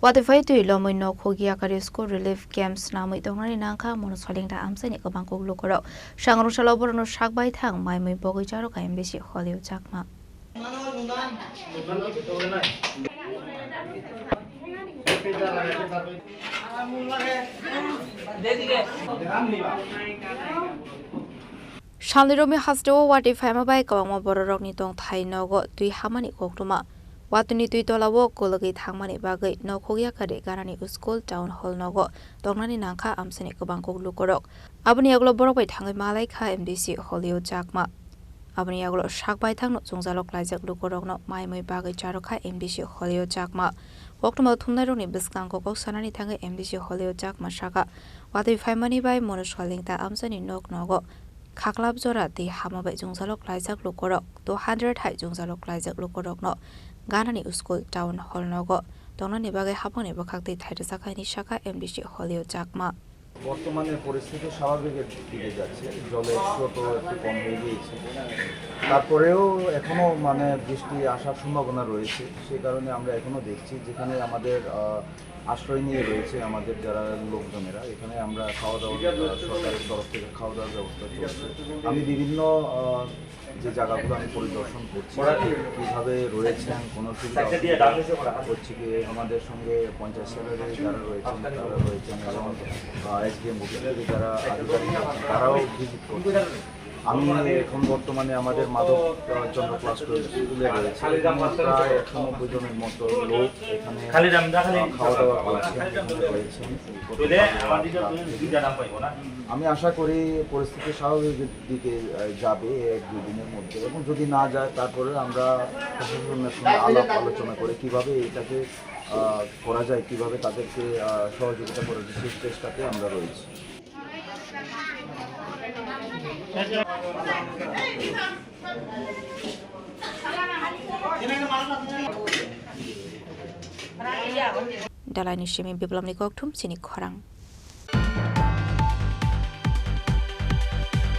Watify tu ilomoi no khogia karisko relief camps namoi dongnani nangkha mono solingda amsani kobang koglu korok sangrung salobor no sakbai thang maimoi bogoi jaro kaim besi holiu chakma Shalniromi hasdo Watify mabai kawangma bororokni tong thai nogo tui hamani koktuma Watuni tui tolawo kolagi thangmani bagai no khogya kare ganani school town hall nogo dongnani nangkha amsani kobang koglu korok aboni aglo borok bai thangai malai kha MDC holio jakma aboni aglo sakbai thangno chungjalok laijak lukorok no maimoi bagai charokha MDC holio jakma Waktuma thumnai rokni biskang kokok sanani thangai MDC holio jakma saka Watify mani bai monosolingta amsani nok nogo Khaklab jora ti hamabai jungjalok laijak lukorok 200 hai jungjalok laijak lukorok no Ganani School Town Hall nogo dongnani bagai haboni bakhakti thaita sakhani shaka MDC Holio Jakma বর্তমানে পরিস্থিতি স্বাভাবিকের দিকে যাচ্ছে জলের স্রোতও একটু কম হয়ে গিয়েছে তারপরেও এখনো বৃষ্টি আসার সম্ভাবনা রয়েছে সেই কারণে আমরা এখনো দেখছি যেখানে আমাদের আশ্রয় নিয়ে রয়েছে আমাদের যারা লোকজনেরা এখানে আমরা খাওয়া দাওয়া সরকারের তরফ থেকে খাওয়া দাওয়ার ব্যবস্থা চলছে আমি বিভিন্ন যে জায়গাগুলো আমি পরিদর্শন করছি কীভাবে রয়েছেন কোনো সুবিধা হচ্ছে কি আমাদের সঙ্গে পঞ্চায়েত সেক্রেটারি যারা রয়েছেন তারা রয়েছেন এবং SDM অফিসে যারা আধিকারিক তারাও ভিজিট করছেন আমি এখন বর্তমানে আমাদের মাধব চন্দ্র ক্লাস স্কুলে রয়েছে প্রায় 190 জনের মতো লোক এখানে খাওয়া দাওয়া করছেন আমি আশা করি পরিস্থিতি স্বাভাবিক দিকে যাবে 1-2 দিনের মধ্যে এবং যদি না যায় তারপরে আমরা প্রশাসনের সঙ্গে আলাপ আলোচনা করে কিভাবে এটাকে করা যায় কিভাবে তাদেরকে সহযোগিতা করা যায় সেই চেষ্টাতে আমরা রয়েছি Dalai ni shimi biblam ni koktum sini khorang